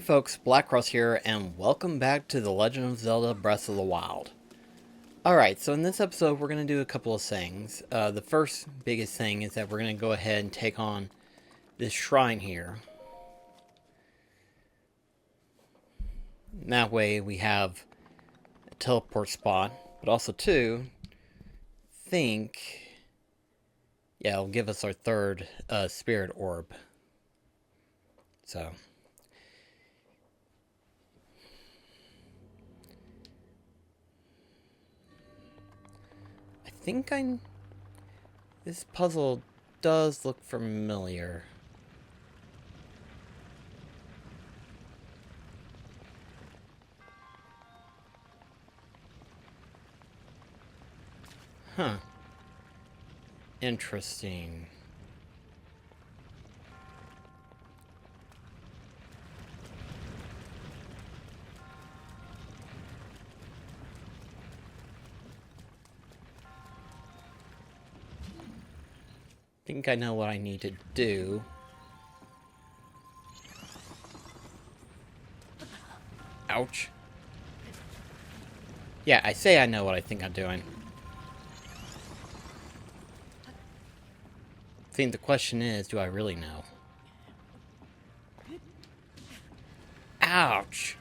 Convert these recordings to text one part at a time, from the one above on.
folks, BlackCross here, and welcome back to The Legend of Zelda Breath of the Wild. Alright, so in this episode we're going to do a couple of things. The first biggest thing is that we're going to go ahead and take on this shrine here. And that way we have a teleport spot, but also too, it'll give us our third spirit orb. So... This puzzle does look familiar. Huh. Interesting. I think I know what I need to do. Ouch. Yeah, I say I know what I think I'm doing. I think the question is, do I really know? Ouch!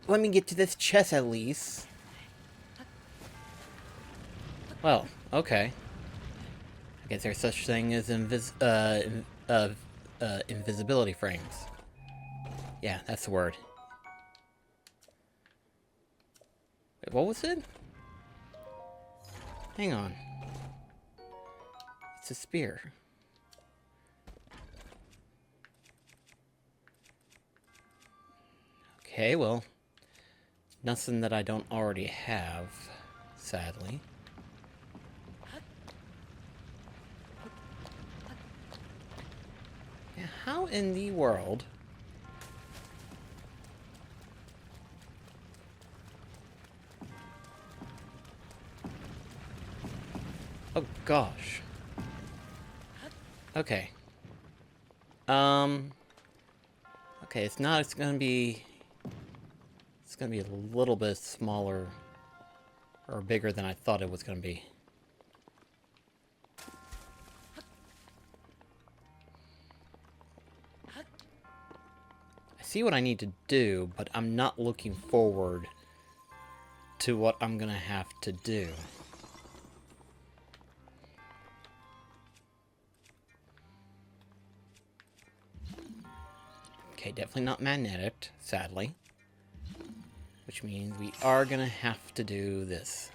Let me get to this chest at least. Well, okay. I guess there's such thing as invisibility frames. Yeah, that's the word. Wait, what was it? Hang on. It's a spear. Okay, well... Nothing that I don't already have, sadly. Yeah, how in the world... Oh, gosh. Okay. Okay, it's gonna be a little bit smaller or bigger than I thought it was gonna be. I see what I need to do, but I'm not looking forward to what I'm gonna have to do. Okay, definitely not magnetic, sadly. Which means we are gonna have to do this.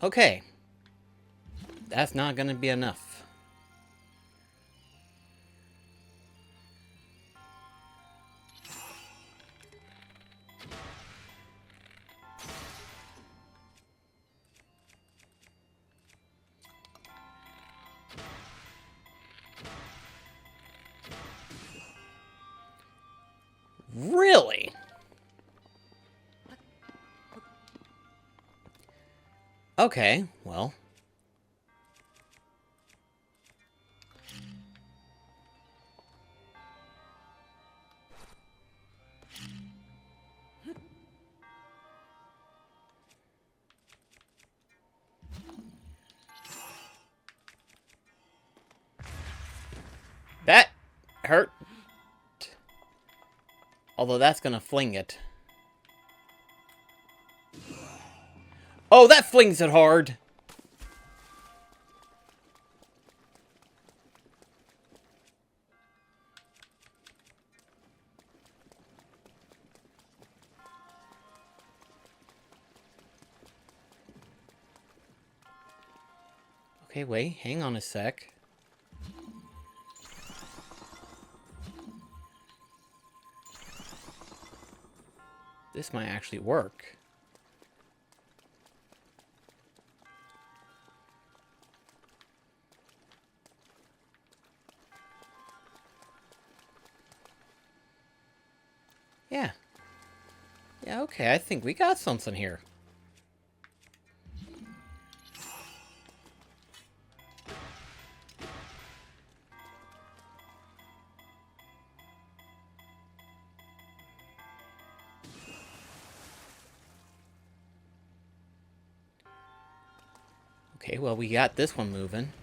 Okay. That's not gonna be enough. Really? Okay, well. That hurt. Although that's gonna fling it. Oh, that flings it hard! Okay, wait, hang on a sec. This might actually work. Yeah, okay, I think we got something here. Okay, well, we got this one moving.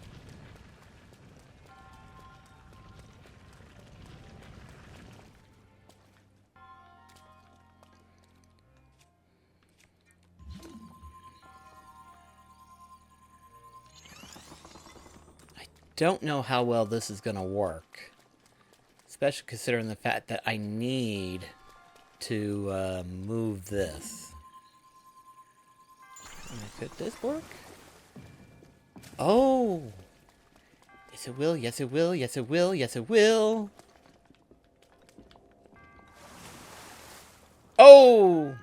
Don't know how well this is gonna work, especially considering the fact that I need to move this. Could this work? Oh! Yes it will, yes it will, yes it will, yes it will! Oh!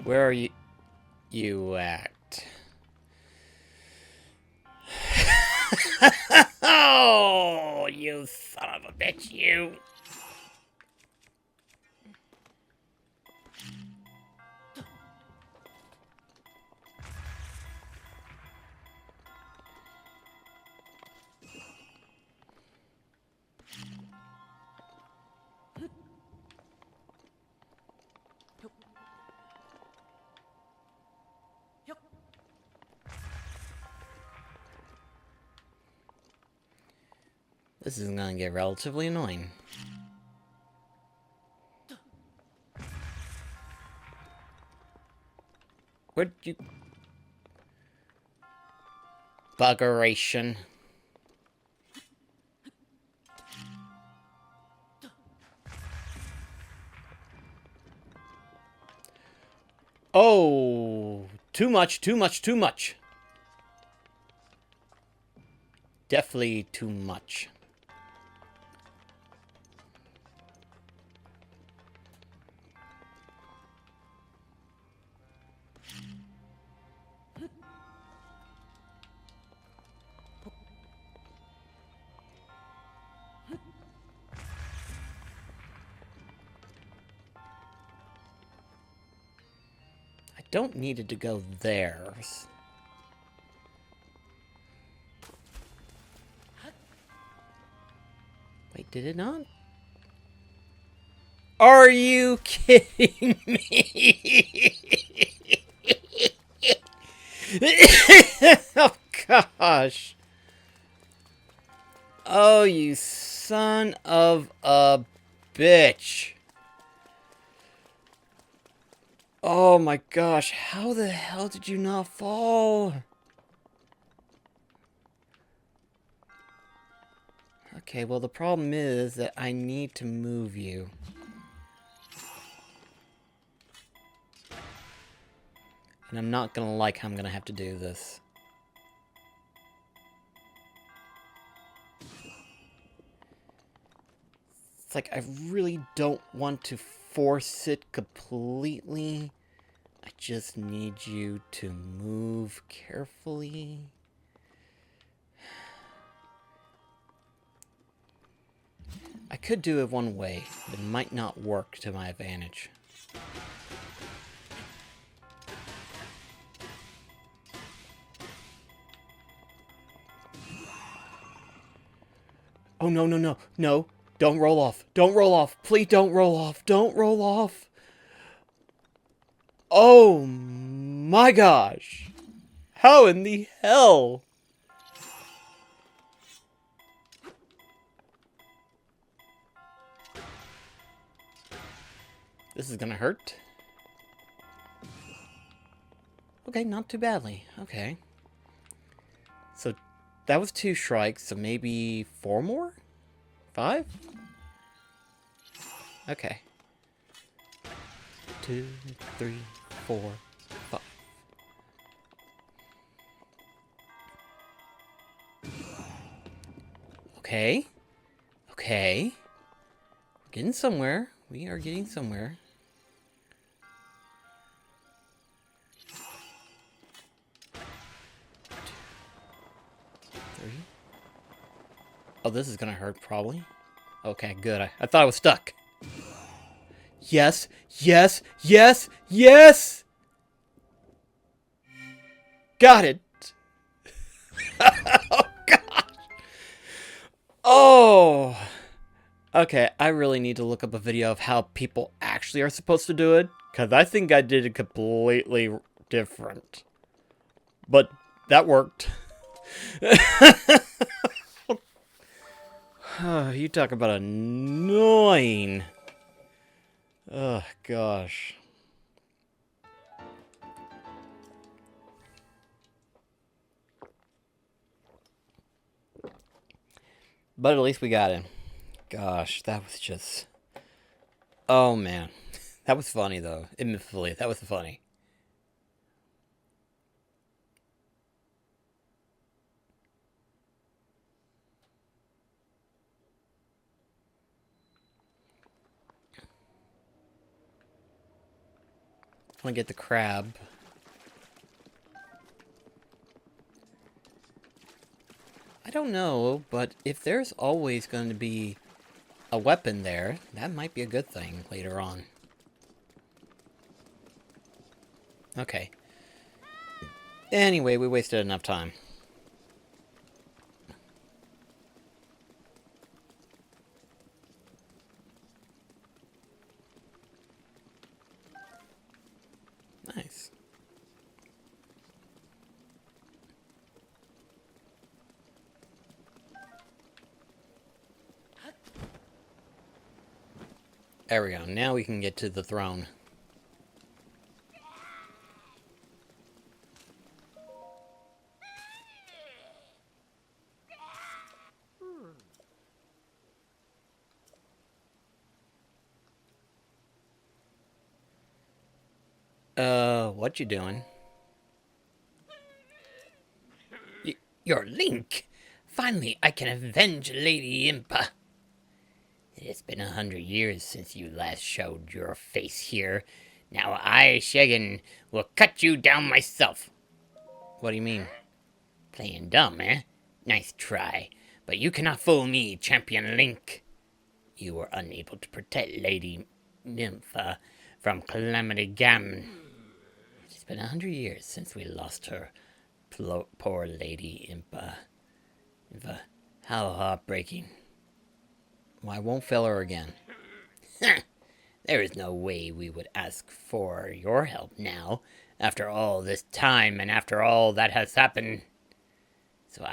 Where are you at? Oh, you son of a bitch, you! This is gonna get relatively annoying. Where'd you... Buggeration. Oh! Too much, too much, too much! Definitely too much. I don't need it to go there. Wait, did it not? Are you kidding me? Oh, gosh. Oh, you son of a bitch. Oh my gosh, how the hell did you not fall? Okay, well the problem is that I need to move you. And I'm not gonna like how I'm gonna have to do this. It's like I really don't want to force it completely. I just need you to move carefully. I could do it one way, but it might not work to my advantage. Oh, no, no, no, no. Don't roll off. Don't roll off. Please don't roll off. Don't roll off. Oh my gosh. How in the hell? This is gonna hurt. Okay, not too badly. Okay. So that was 2 strikes, so maybe 4 more? 5? Okay. 2, 3, 4, 5. Okay. Okay. We're getting somewhere. We are getting somewhere. 2, 3. Oh, this is gonna hurt, probably. Okay, good. I thought I was stuck. Yes, yes, yes, yes! Got it! Oh, God! Oh! Okay, I really need to look up a video of how people actually are supposed to do it, because I think I did it completely different. But that worked. You talk about annoying. Oh, gosh. But at least we got him. Gosh, that was just... Oh, man. That was funny, though. Admittedly, that was funny. I want to get the crab. I don't know, but if there's always going to be a weapon there, that might be a good thing later on. Okay. Anyway, we wasted enough time. Nice. There we go. Now we can get to the throne. What you doing? You're Link! Finally, I can avenge Lady Impa! It has been 100 years since you last showed your face here. Now I, Shagan, will cut you down myself. What do you mean? Playing dumb, eh? Nice try. But you cannot fool me, Champion Link. You were unable to protect Lady Nympha from Calamity Gammon. It's been 100 years since we lost her. Poor Lady Impa. How heartbreaking. Well, I won't fail her again. There is no way we would ask for your help now, after all this time and after all that has happened. So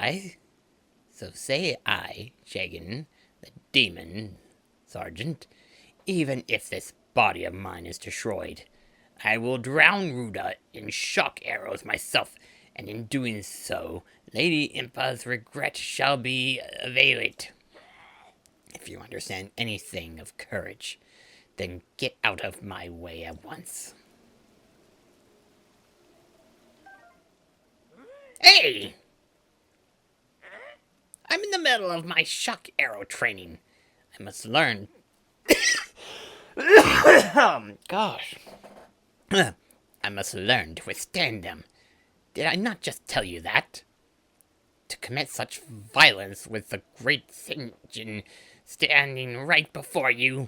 say I, Shagan, the demon sergeant, even if this body of mine is destroyed, I will drown Ruda in shock arrows myself, and in doing so, Lady Impa's regret shall be availed. If you understand anything of courage, then get out of my way at once. Hey! I'm in the middle of my shock arrow training. I must learn. Gosh. I must learn to withstand them. Did I not just tell you that? To commit such violence with the great Sinjin standing right before you.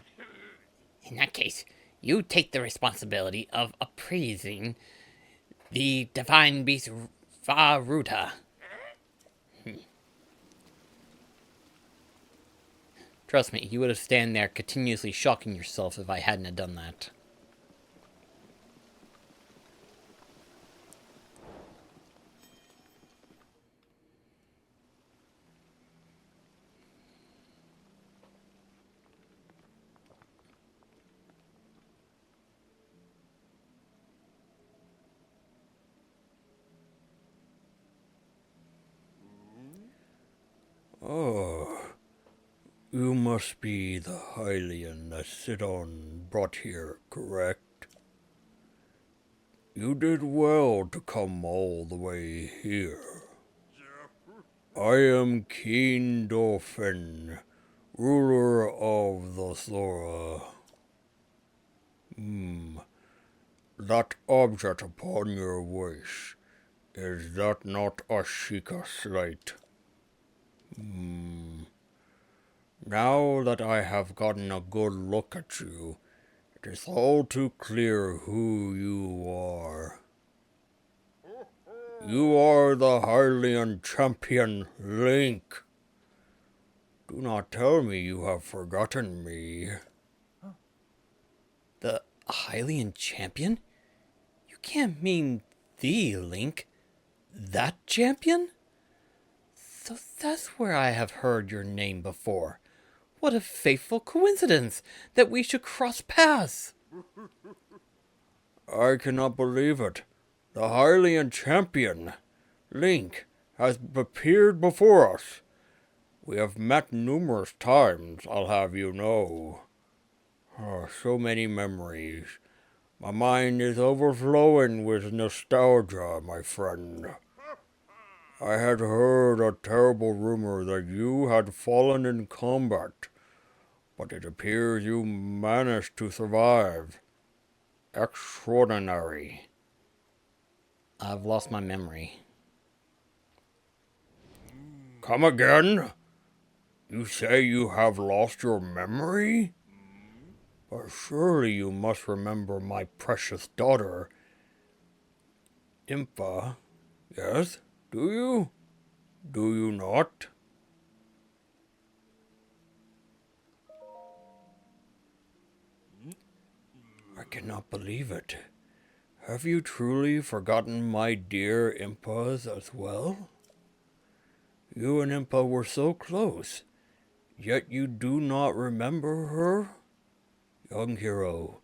In that case, you take the responsibility of appraising the divine beast Varuta. Trust me, you would have stand there continuously shocking yourself if I hadn't have done that. Oh, you must be the Hylian that Sidon brought here, correct? You did well to come all the way here. I am King Dolphin, ruler of the Thora. That object upon your waist, is that not a Sheikah slate? Now that I have gotten a good look at you, it is all too clear who you are. You are the Hylian champion, Link. Do not tell me you have forgotten me. The Hylian champion? You can't mean the Link. That champion? So that's where I have heard your name before. What a fateful coincidence that we should cross paths. I cannot believe it. The Hylian champion, Link, has appeared before us. We have met numerous times, I'll have you know. Oh, so many memories. My mind is overflowing with nostalgia, my friend. I had heard a terrible rumor that you had fallen in combat, but it appears you managed to survive. Extraordinary. I've lost my memory. Come again? You say you have lost your memory? But surely you must remember my precious daughter, Impa. Yes? Do you? Do you not? I cannot believe it. Have you truly forgotten my dear Impas as well? You and Impa were so close, yet you do not remember her? Young hero,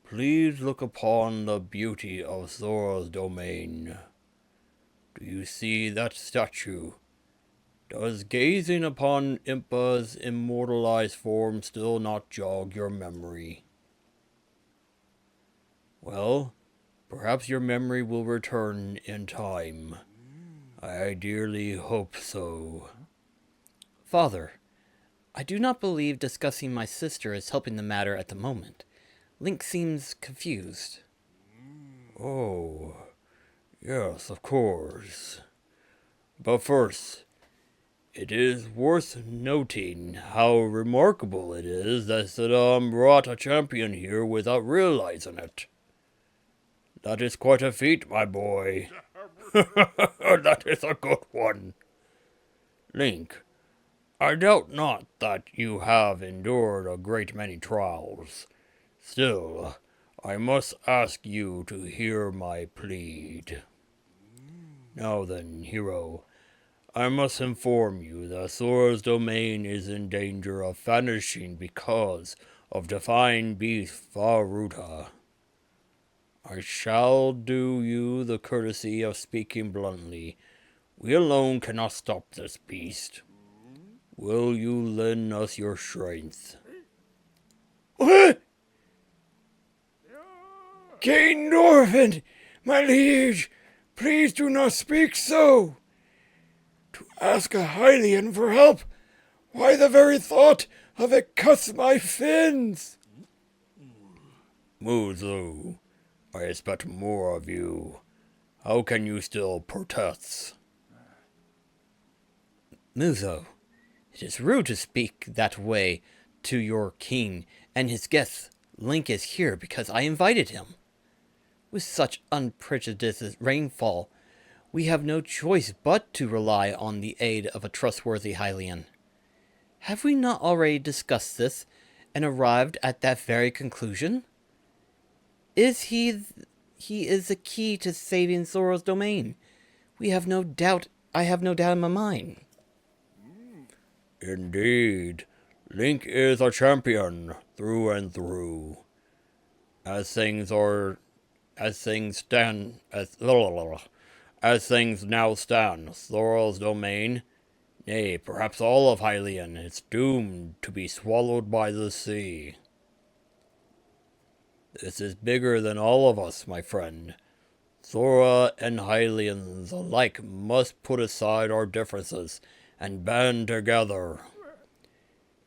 please look upon the beauty of Zora's domain. Do you see that statue? Does gazing upon Impa's immortalized form still not jog your memory? Well, perhaps your memory will return in time. I dearly hope so. Father, I do not believe discussing my sister is helping the matter at the moment. Link seems confused. Oh, yes, of course. But first, it is worth noting how remarkable it is that Saddam brought a champion here without realizing it. That is quite a feat, my boy. That is a good one. Link, I doubt not that you have endured a great many trials. Still, I must ask you to hear my plead. Now then, hero, I must inform you that Sora's domain is in danger of vanishing because of Divine Beast Faruta. I shall do you the courtesy of speaking bluntly. We alone cannot stop this beast. Will you lend us your strength? What? King Norvin, my liege, please do not speak so. To ask a Hylian for help, why the very thought of it cuts my fins. Muzu, I expect more of you. How can you still protest? Muzo, it is rude to speak that way to your king and his guests. Link is here because I invited him. With such unprejudiced rainfall, we have no choice but to rely on the aid of a trustworthy Hylian. Have we not already discussed this and arrived at that very conclusion? He is the key to saving Zora's domain. I have no doubt in my mind. Indeed, Link is a champion through and through. As things now stand, Zora's domain, nay, perhaps all of Hylian, is doomed to be swallowed by the sea. This is bigger than all of us, my friend. Zora and Hylians alike must put aside our differences and band together.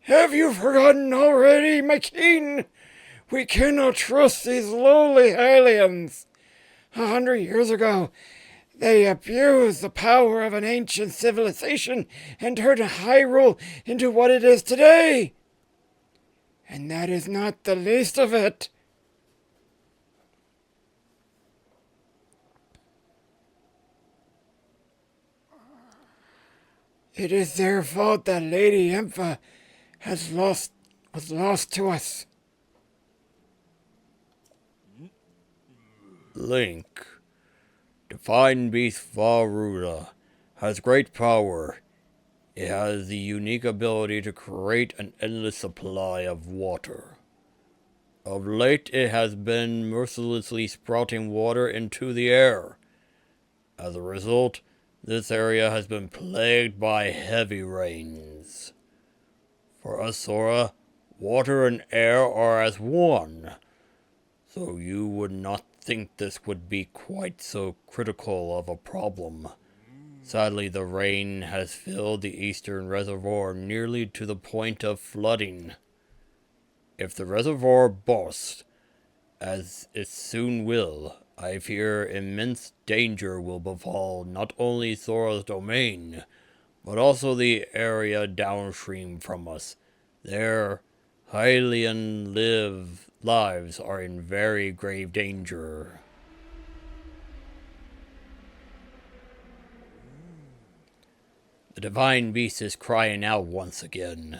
Have you forgotten already, my king? We cannot trust these lowly Hylians. 100 years ago, They abused the power of an ancient civilization and turned Hyrule into what it is today. And that is not the least of it. It is their fault that Lady Empha was lost to us. Link, Divine Beast Varuda has great power. It has the unique ability to create an endless supply of water. Of late, it has been mercilessly sprouting water into the air. As a result, this area has been plagued by heavy rains. For us, Sora, water and air are as one, so you would not think this would be quite so critical of a problem. Sadly, the rain has filled the eastern reservoir nearly to the point of flooding. If the reservoir bursts, as it soon will, I fear immense danger will befall not only Sora's domain, but also the area downstream from us. Their Hylian lives are in very grave danger. The Divine Beast is crying out once again.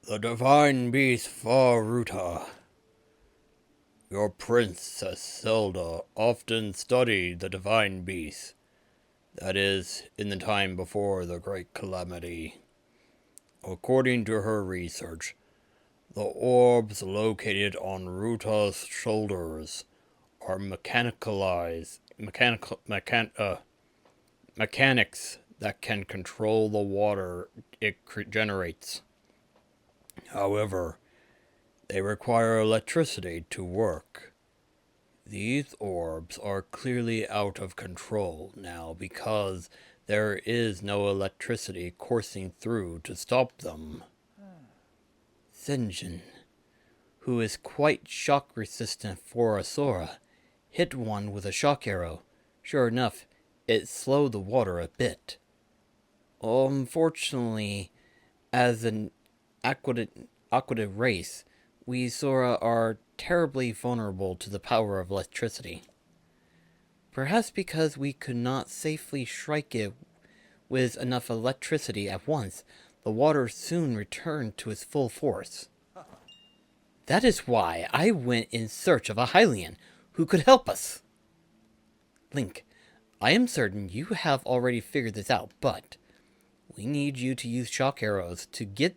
The Divine Beast Faruta. Your Princess Zelda often studied the Divine Beast. That is, in the time before the Great Calamity. According to her research, the orbs located on Ruta's shoulders are mechanics that can control the water it generates. However, they require electricity to work. These orbs are clearly out of control now because there is no electricity coursing through to stop them. Senjin, who is quite shock resistant for a Sora, hit one with a shock arrow. Sure enough, it slowed the water a bit. Unfortunately, as an aquatic race, we Sora are terribly vulnerable to the power of electricity. Perhaps because we could not safely strike it with enough electricity at once, the water soon returned to its full force. That is why I went in search of a Hylian who could help us. Link, I am certain you have already figured this out, but we need you to use shock arrows to get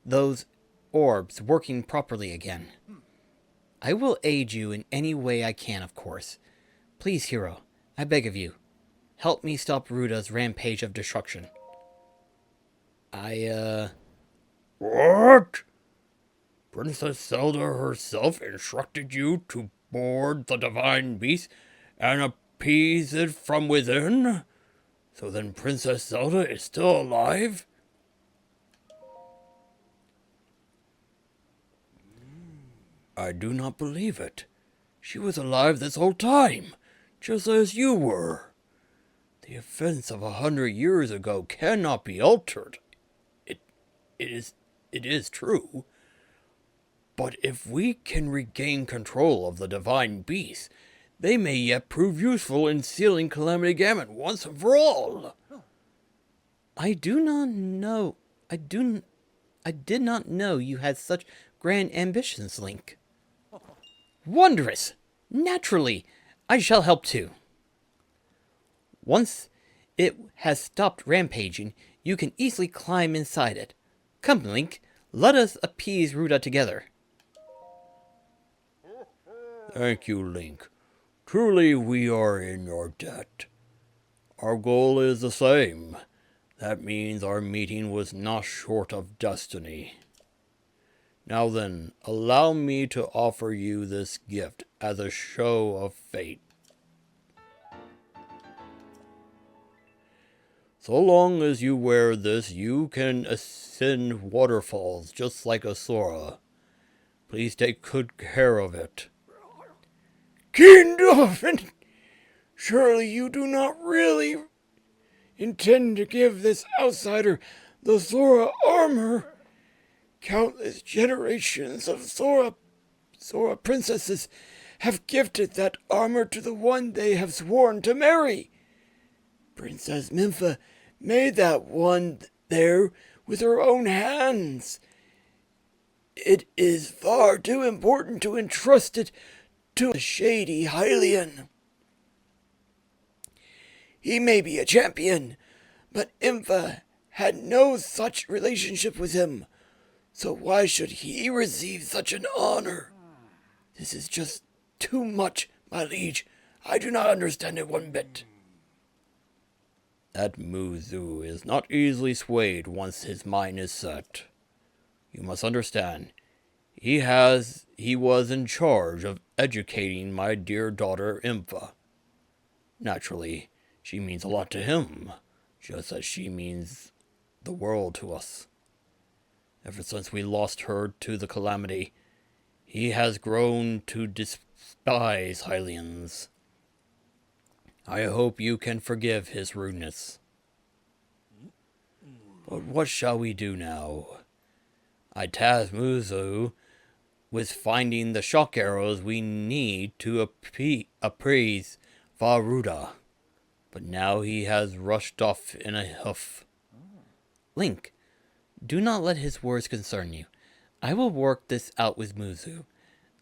those orbs working properly again. I will aid you in any way I can, of course. Please, Hero, I beg of you, help me stop Ruda's rampage of destruction. What? Princess Zelda herself instructed you to board the Divine Beast and appease it from within? So then Princess Zelda is still alive? I do not believe it. She was alive this whole time, just as you were. The events of 100 years ago cannot be altered. It is true. But if we can regain control of the Divine Beast, they may yet prove useful in sealing Calamity Ganon once and for all. I did not know you had such grand ambitions, Link. Wondrous! Naturally, I shall help too. Once It has stopped rampaging. You can easily climb inside it. Come, Link, let us appease Ruda together. Thank you, Link. Truly we are in your debt. Our goal is the same. That means our meeting was not short of destiny. Now then, allow me to offer you this gift as a show of fate. So long as you wear this, you can ascend waterfalls just like a Sora. Please take good care of it. King Dolphin, surely you do not really intend to give this outsider the Sora armor? Countless generations of Sora princesses have gifted that armor to the one they have sworn to marry. Princess Nympha made that one there with her own hands. It is far too important to entrust it to a shady Hylian. He may be a champion, but Nympha had no such relationship with him, so why should he receive such an honor? This is just too much, my liege. I do not understand it one bit. That Muzu is not easily swayed once his mind is set. You must understand, he was in charge of educating my dear daughter Impha. Naturally, she means a lot to him, just as she means the world to us. Ever since we lost her to the calamity, he has grown to despise Hylians. I hope you can forgive his rudeness. But what shall we do now? I tasked Muzu with finding the shock arrows we need to appraise Faruda, but now he has rushed off in a huff. Link, do not let his words concern you. I will work this out with Muzu.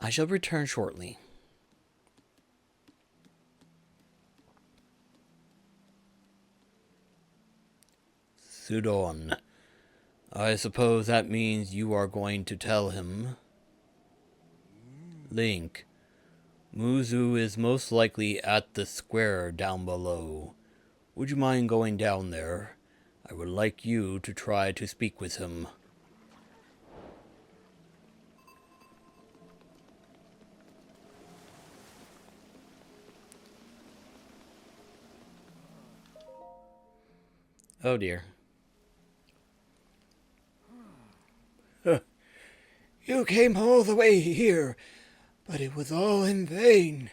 I shall return shortly. Sudon, I suppose that means you are going to tell him. Link, Muzu is most likely at the square down below. Would you mind going down there? I would like you to try to speak with him. Oh dear. You came all the way here, but it was all in vain.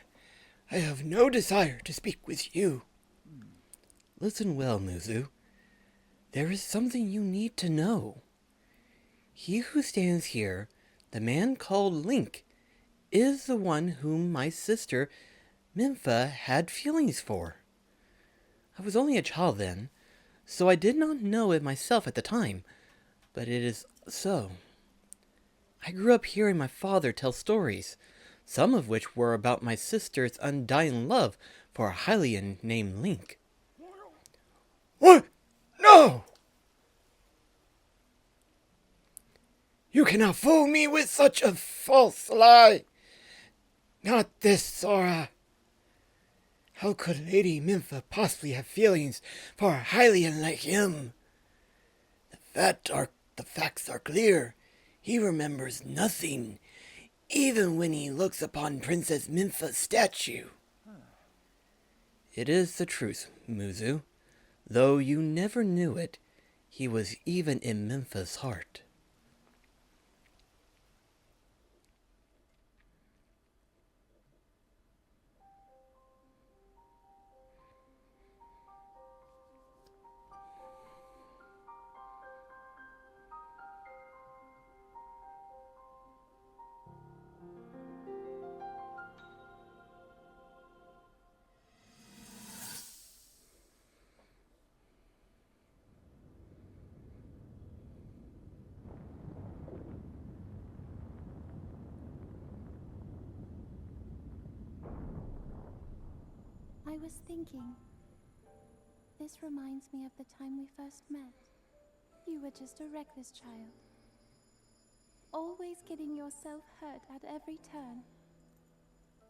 I have no desire to speak with you. Listen well, Muzu. There is something you need to know. He who stands here, the man called Link, is the one whom my sister Nympha had feelings for. I was only a child then, so I did not know it myself at the time, but it is so. I grew up hearing my father tell stories, some of which were about my sister's undying love for a Hylian named Link. What? No! You cannot fool me with such a false lie. Not this, Sora. How could Lady Nympha possibly have feelings for a Hylian like him? The facts are clear. He remembers nothing, even when he looks upon Princess Nympha's statue. It is the truth, Muzu. Though you never knew it, he was even in Nympha's heart. I was thinking, this reminds me of the time we first met. You were just a reckless child. Always getting yourself hurt at every turn.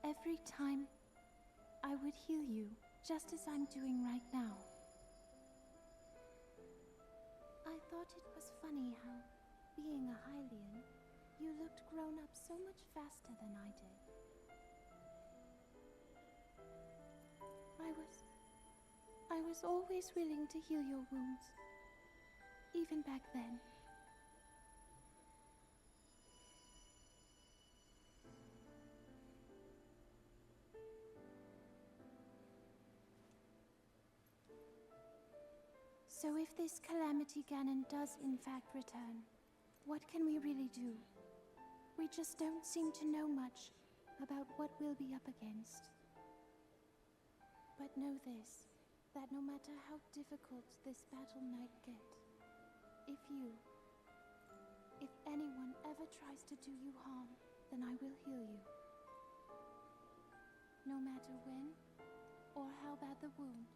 Every time, I would heal you, just as I'm doing right now. I thought it was funny how, being a Hylian, you looked grown up so much faster than I did. I was always willing to heal your wounds, even back then. So if this Calamity Ganon does in fact return, what can we really do? We just don't seem to know much about what we'll be up against. But know this, that no matter how difficult this battle might get, if anyone ever tries to do you harm, then I will heal you. No matter when or how bad the wound,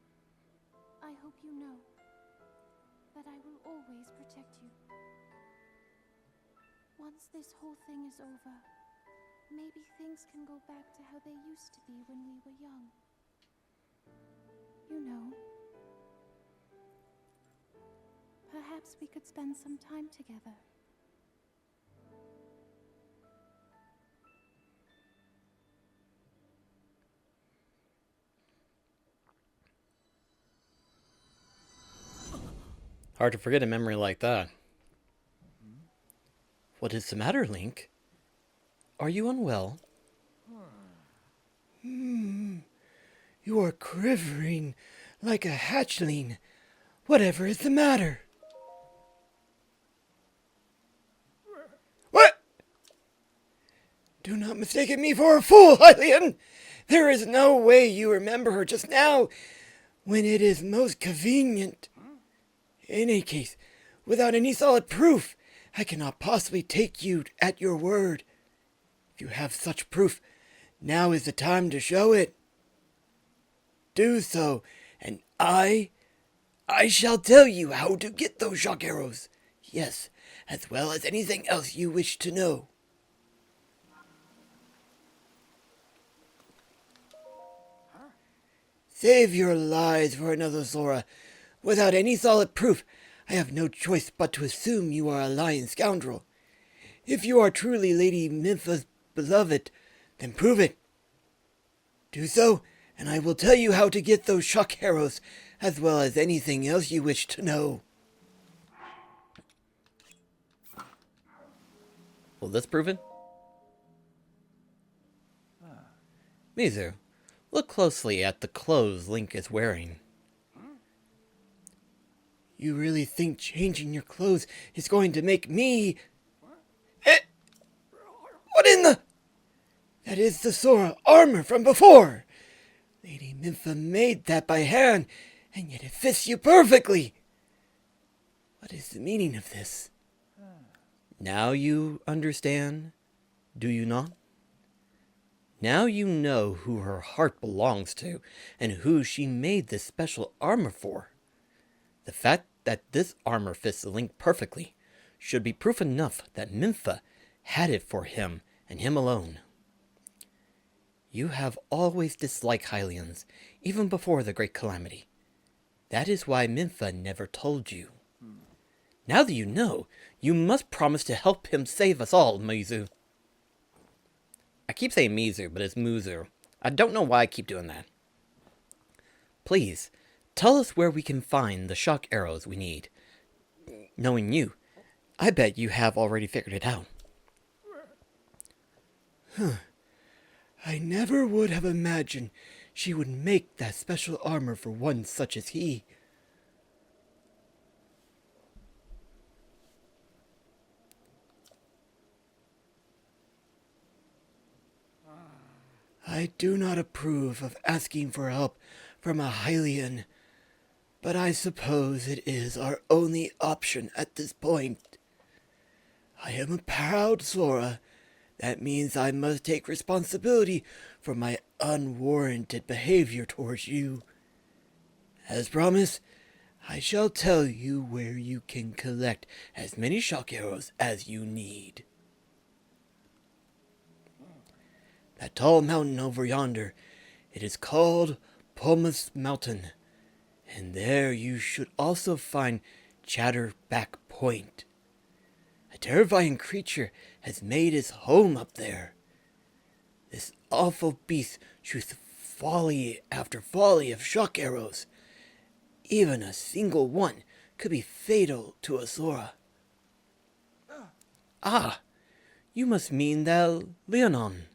I hope you know that I will always protect you. Once this whole thing is over, maybe things can go back to how they used to be when we were young. You know, perhaps we could spend some time together. Hard to forget a memory like that. What is the matter, Link? Are you unwell? You are quivering like a hatchling. Whatever is the matter? What? Do not mistake me for a fool, Hylian! There is no way you remember her just now, when it is most convenient. In any case, without any solid proof, I cannot possibly take you at your word. If you have such proof, now is the time to show it. Do so, and I shall tell you how to get those shock arrows. Yes, as well as anything else you wish to know. Save your lies for another Sora. Without any solid proof, I have no choice but to assume you are a lying scoundrel. If you are truly Lady Mintha's beloved, then prove it. Do so, and I will tell you how to get those shock arrows, as well as anything else you wish to know. Will this prove it? Mizu, look closely at the clothes Link is wearing. You really think changing your clothes is going to make me... What in the... That is the Sora armor from before. Lady Mintha made that by hand, and yet it fits you perfectly. What is the meaning of this? Now you understand, do you not? Now you know who her heart belongs to, and who she made this special armor for. The fact that this armor fits Link perfectly should be proof enough that Mintha had it for him and him alone. You have always disliked Hylians, even before the Great Calamity. That is why Mintha never told you. Now that you know, you must promise to help him save us all, Mizu. I keep saying Mizu, but it's Muzu. I don't know why I keep doing that. Please, tell us where we can find the shock arrows we need. Knowing you, I bet you have already figured it out. I never would have imagined she would make that special armor for one such as he. I do not approve of asking for help from a Hylian, but I suppose it is our only option at this point. I am a proud Sora. That means I must take responsibility for my unwarranted behavior towards you. As promised, I shall tell you where you can collect as many shock arrows as you need. That tall mountain over yonder, it is called Pumice Mountain, and there you should also find Chatterback Point. A terrifying creature has made his home up there. This awful beast shoots volley after volley of shock arrows. Even a single one could be fatal to a Sora. Ah, you must mean that Leonine.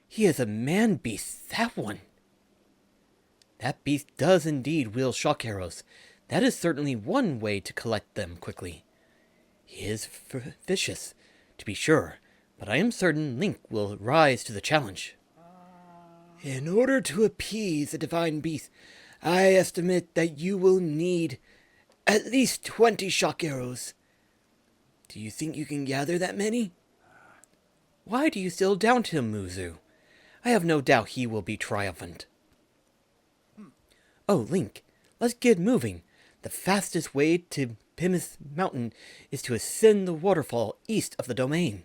He is a man-beast, that one. That beast does indeed wield shock arrows. That is certainly one way to collect them quickly. He is vicious, to be sure, but I am certain Link will rise to the challenge. In order to appease the divine beast, I estimate that you will need at least 20 shock arrows. Do you think you can gather that many? Why do you still doubt him, Muzu? I have no doubt he will be triumphant. Oh, Link, let's get moving. The fastest way to Pumice Mountain is to ascend the waterfall east of the domain.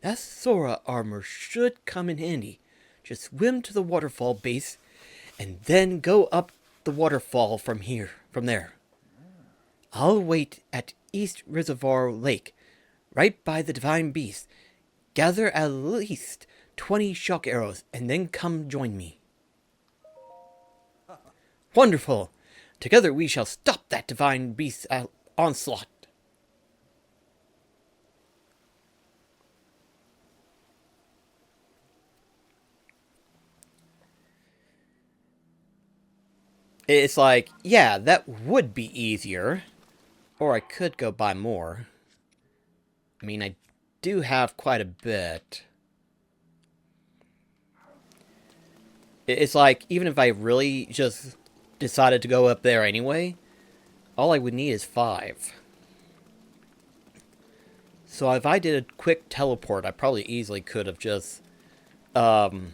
That Sora armor should come in handy. Just swim to the waterfall base, and then go up the waterfall from there. I'll wait at East Reservoir Lake, right by the Divine Beast. Gather at least 20 shock arrows, and then come join me. Wonderful! Together we shall stop that Divine Beast's onslaught. It's like, yeah, that would be easier. Or I could go buy more. I mean, I do have quite a bit. It's like, even if I really just decided to go up there anyway, all I would need is 5. So if I did a quick teleport, I probably easily could have just... I'm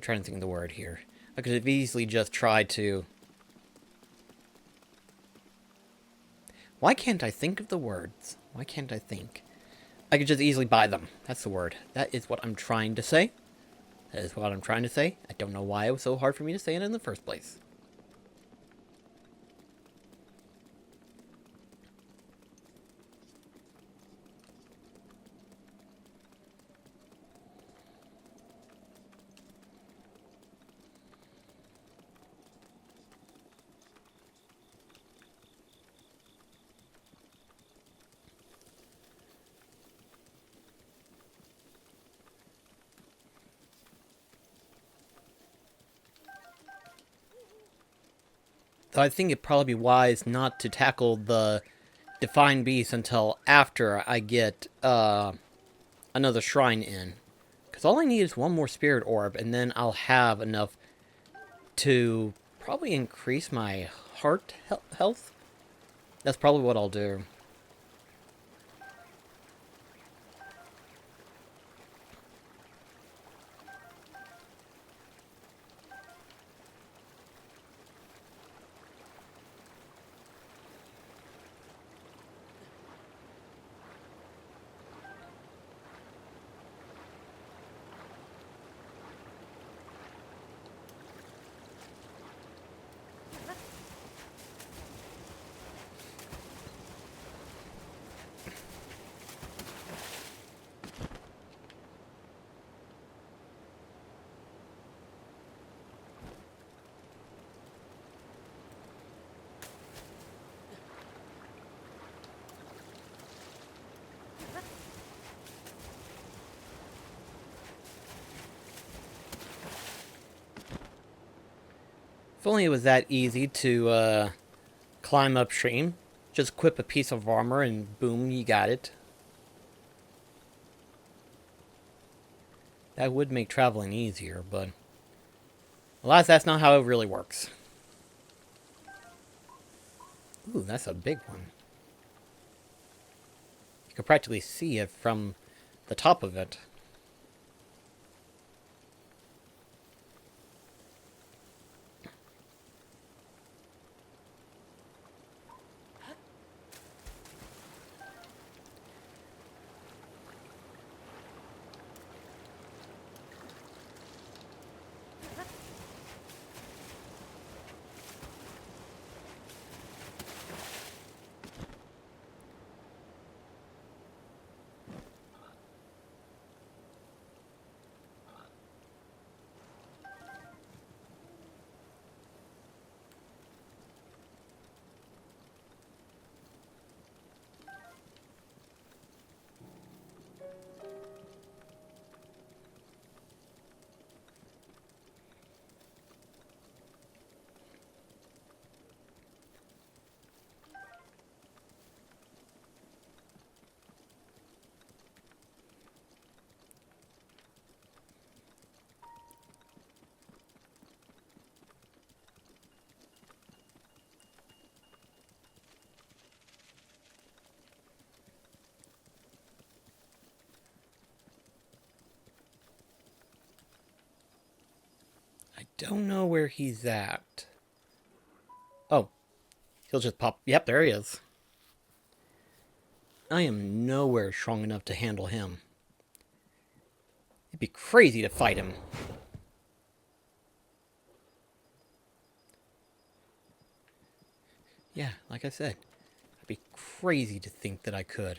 trying to think of the word here. I could have easily just tried to... Why can't I think of the words? Why can't I think? I could just easily buy them. That's the word. That is what I'm trying to say. That is what I'm trying to say. I don't know why it was so hard for me to say it in the first place. So I think it'd probably be wise not to tackle the Defined Beast until after I get another shrine in. Because all I need is one more Spirit Orb, and then I'll have enough to probably increase my heart health. That's probably what I'll do. If only it was that easy to climb upstream. Just equip a piece of armor and boom, you got it. That would make traveling easier, but alas, that's not how it really works. Ooh, that's a big one. You can practically see it from the top of it. don't know where he's at. Oh, he'll just pop. Yep, there he is. I am nowhere strong enough to handle him. It'd be crazy to fight him. Yeah, like I said, it'd be crazy to think that I could.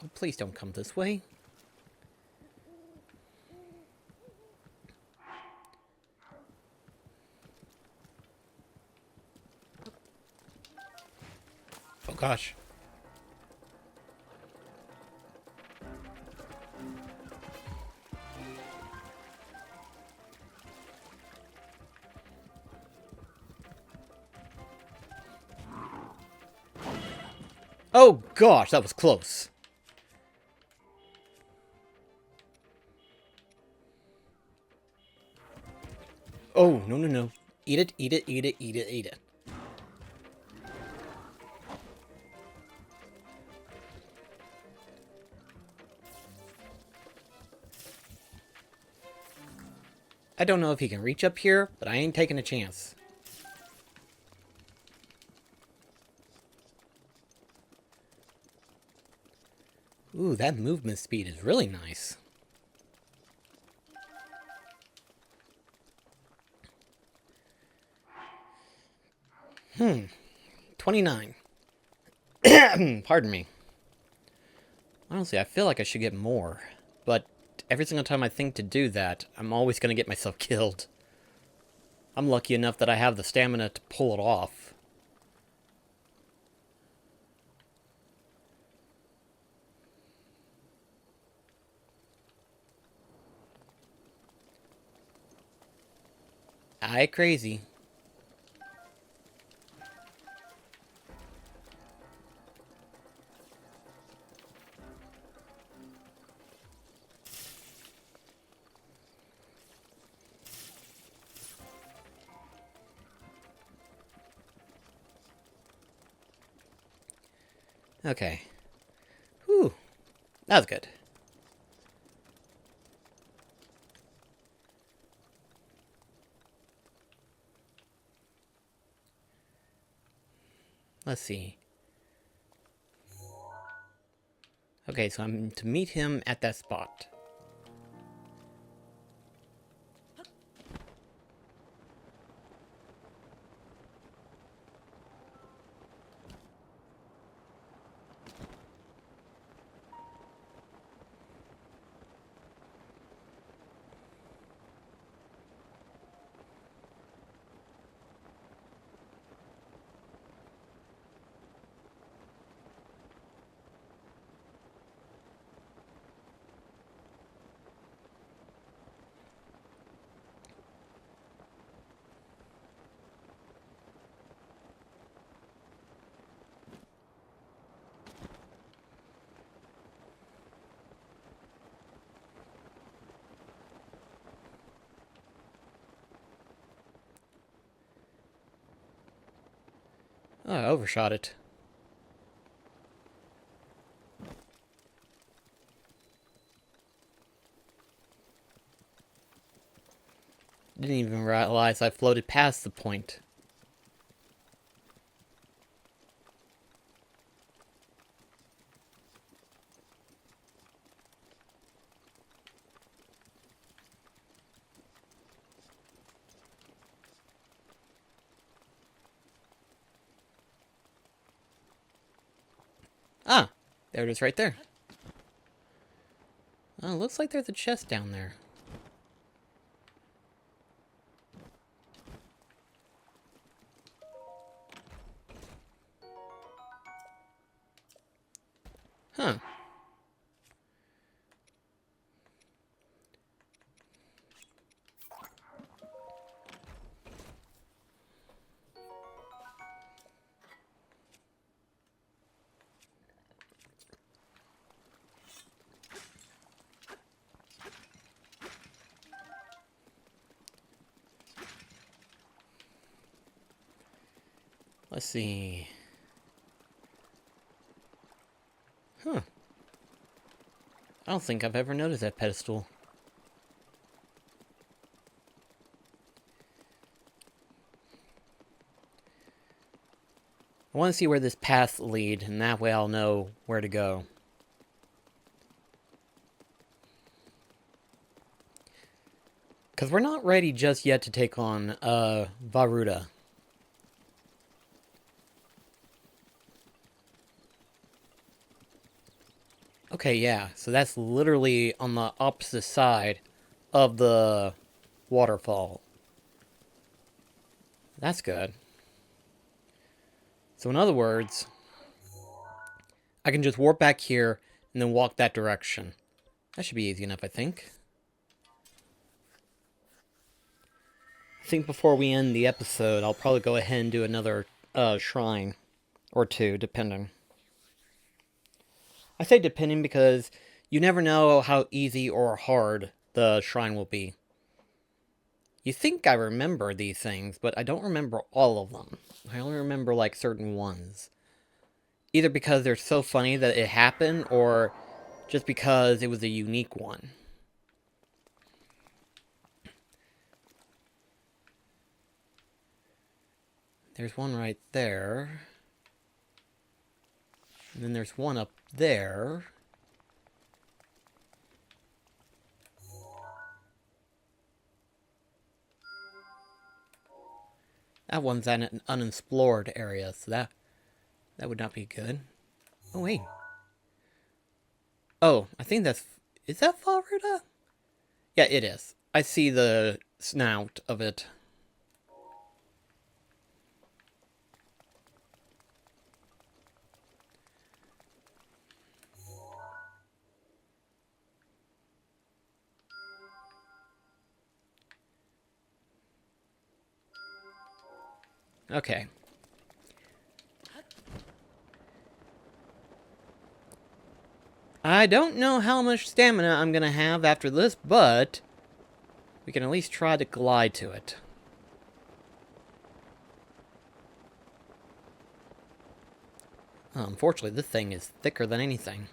Oh, please don't come this way. Oh gosh. Oh gosh, that was close. Oh, no, no, no. Eat it, eat it, eat it, eat it, eat it. I don't know if he can reach up here, but I ain't taking a chance. Ooh, that movement speed is really nice. 29. Pardon me. Honestly, I feel like I should get more. But every single time I think to do that, I'm always going to get myself killed. I'm lucky enough that I have the stamina to pull it off. Aye, crazy. Okay. Whew. That was good. Let's see. Okay, so I'm to meet him at that spot. Oh, I overshot it. Didn't even realize I floated past the point. Ah, there it is right there. Oh, looks like there's a chest down there. Huh. Let's see. Huh. I don't think I've ever noticed that pedestal. I want to see where this path leads, and that way I'll know where to go. Because we're not ready just yet to take on Varuda. Okay, yeah, so that's literally on the opposite side of the waterfall. That's good. So in other words, I can just warp back here and then walk that direction. That should be easy enough, I think. I think before we end the episode, I'll probably go ahead and do another shrine. Or two, depending. I say depending because you never know how easy or hard the shrine will be. You think I remember these things, but I don't remember all of them. I only remember, like, certain ones. Either because they're so funny that it happened, or just because it was a unique one. There's one right there. And then there's one up there. That one's at an unexplored area, so that would not be good. Oh, wait. Oh, I think that's... Is that Florida? Yeah, it is. I see the snout of it. Okay. I don't know how much stamina I'm gonna have after this, but we can at least try to glide to it. Unfortunately, this thing is thicker than anything.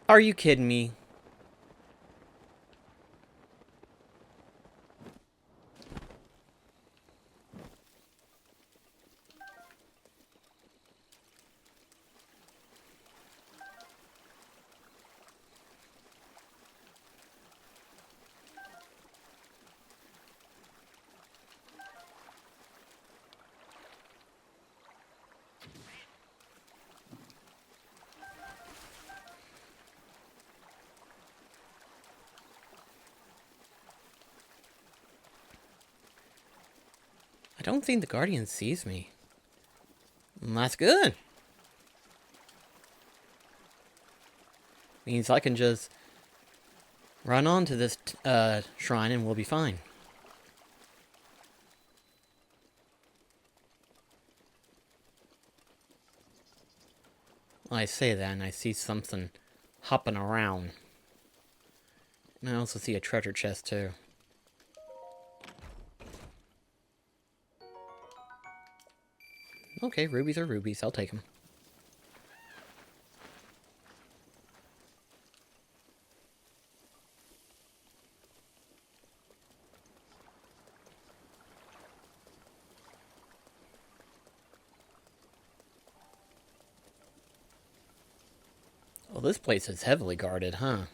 Are you kidding me? I don't think the Guardian sees me. That's good. Means I can just run onto this shrine and we'll be fine. Well, I say that and I see something hopping around. And I also see a treasure chest too. Okay, rubies are rubies. I'll take them. Well, this place is heavily guarded, huh?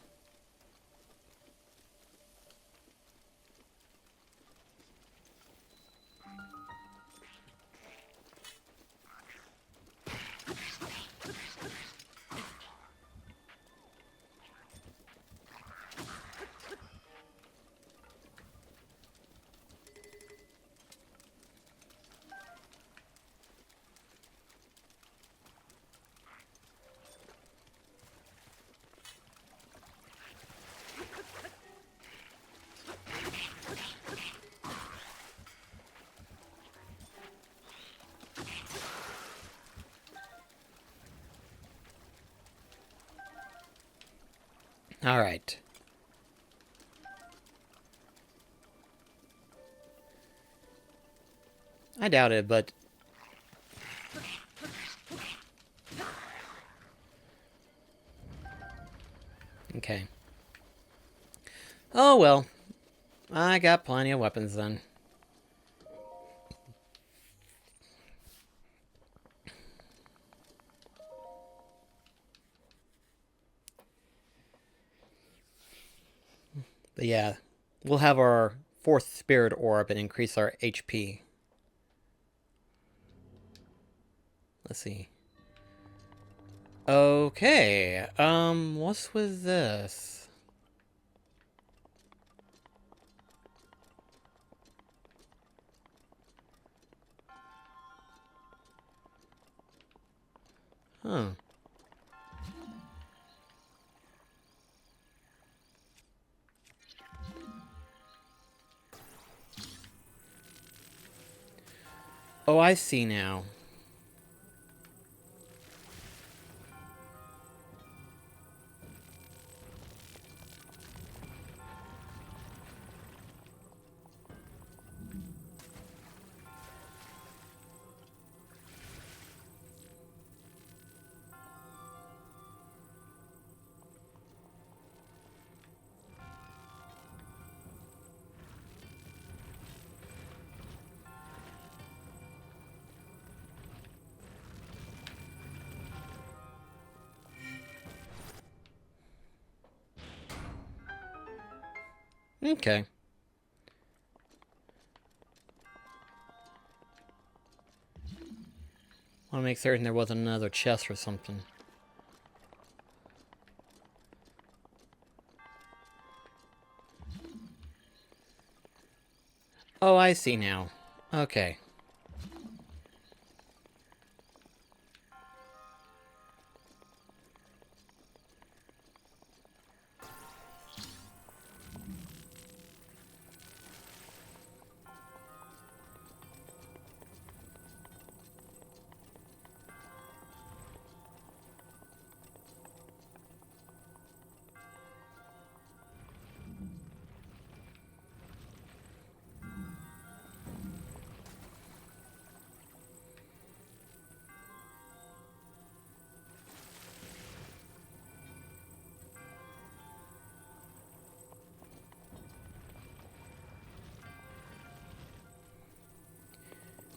Alright. I doubt it, but... Okay. Oh well. I got plenty of weapons then. But yeah, we'll have our 4th spirit orb and increase our HP. Let's see. Okay, what's with this? Huh. Oh, I see now. Okay. Want to make certain there wasn't another chest or something. Oh, I see now. Okay.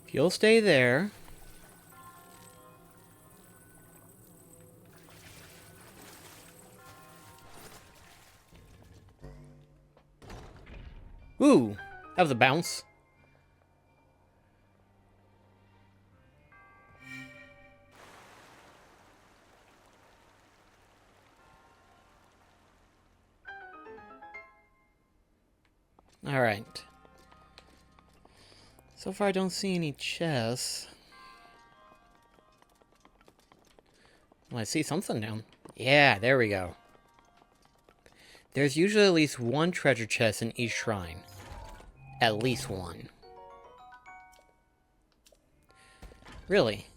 If you'll stay there. Ooh, that was a bounce. Alright. So far I don't see any chests. Well, I see something down. Yeah, there we go. There's usually at least one treasure chest in each shrine. At least one. Really?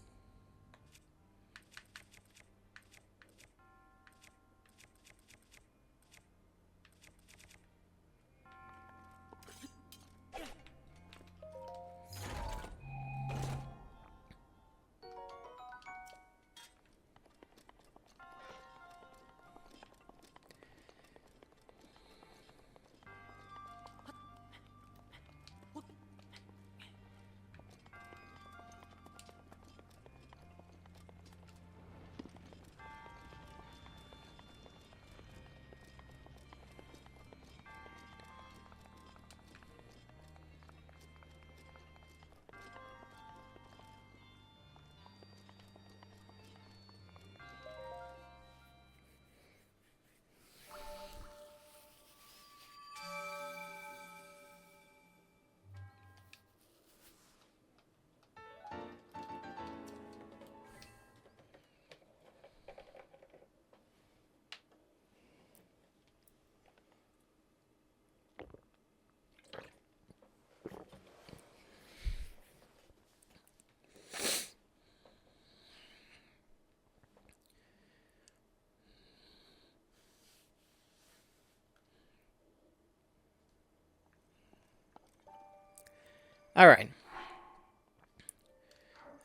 Alright.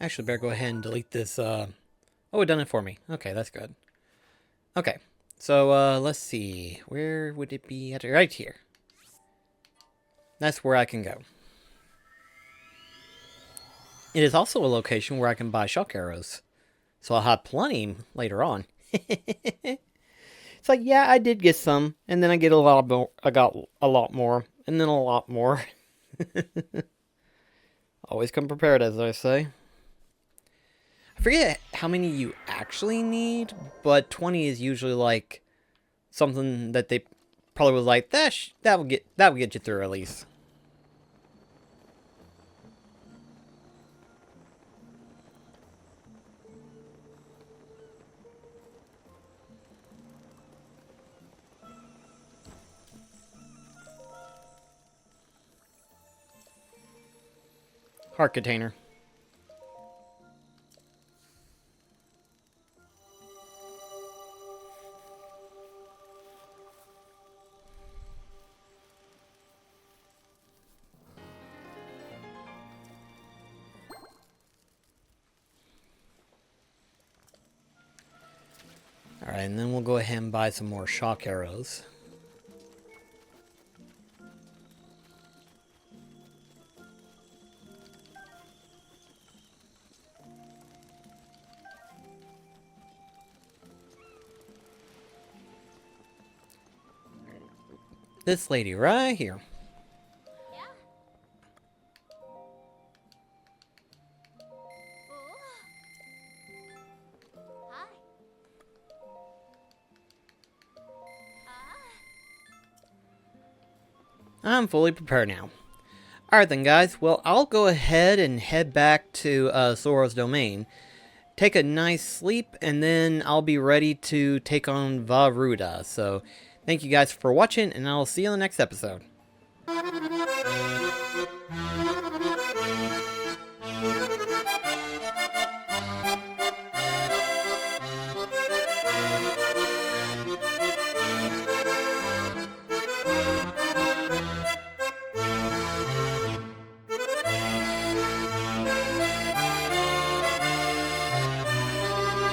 Actually, better go ahead and delete this, Oh, it done it for me. Okay, that's good. Okay. So, let's see. Where would it be? Right here. That's where I can go. It is also a location where I can buy shock arrows. So I'll have plenty later on. It's like, yeah, I did get some, and then I get a lot more. I got a lot more, and then a lot more. Always come prepared, as I say. I forget how many you actually need, but 20 is usually like something that they probably was like that would get you through at least. Heart container. Alright, and then we'll go ahead and buy some more shock arrows. This lady right here. I'm fully prepared now. Alright then, guys. Well, I'll go ahead and head back to Sora's domain. Take a nice sleep, and then I'll be ready to take on Varuda. So, thank you guys for watching, and I'll see you in the next episode.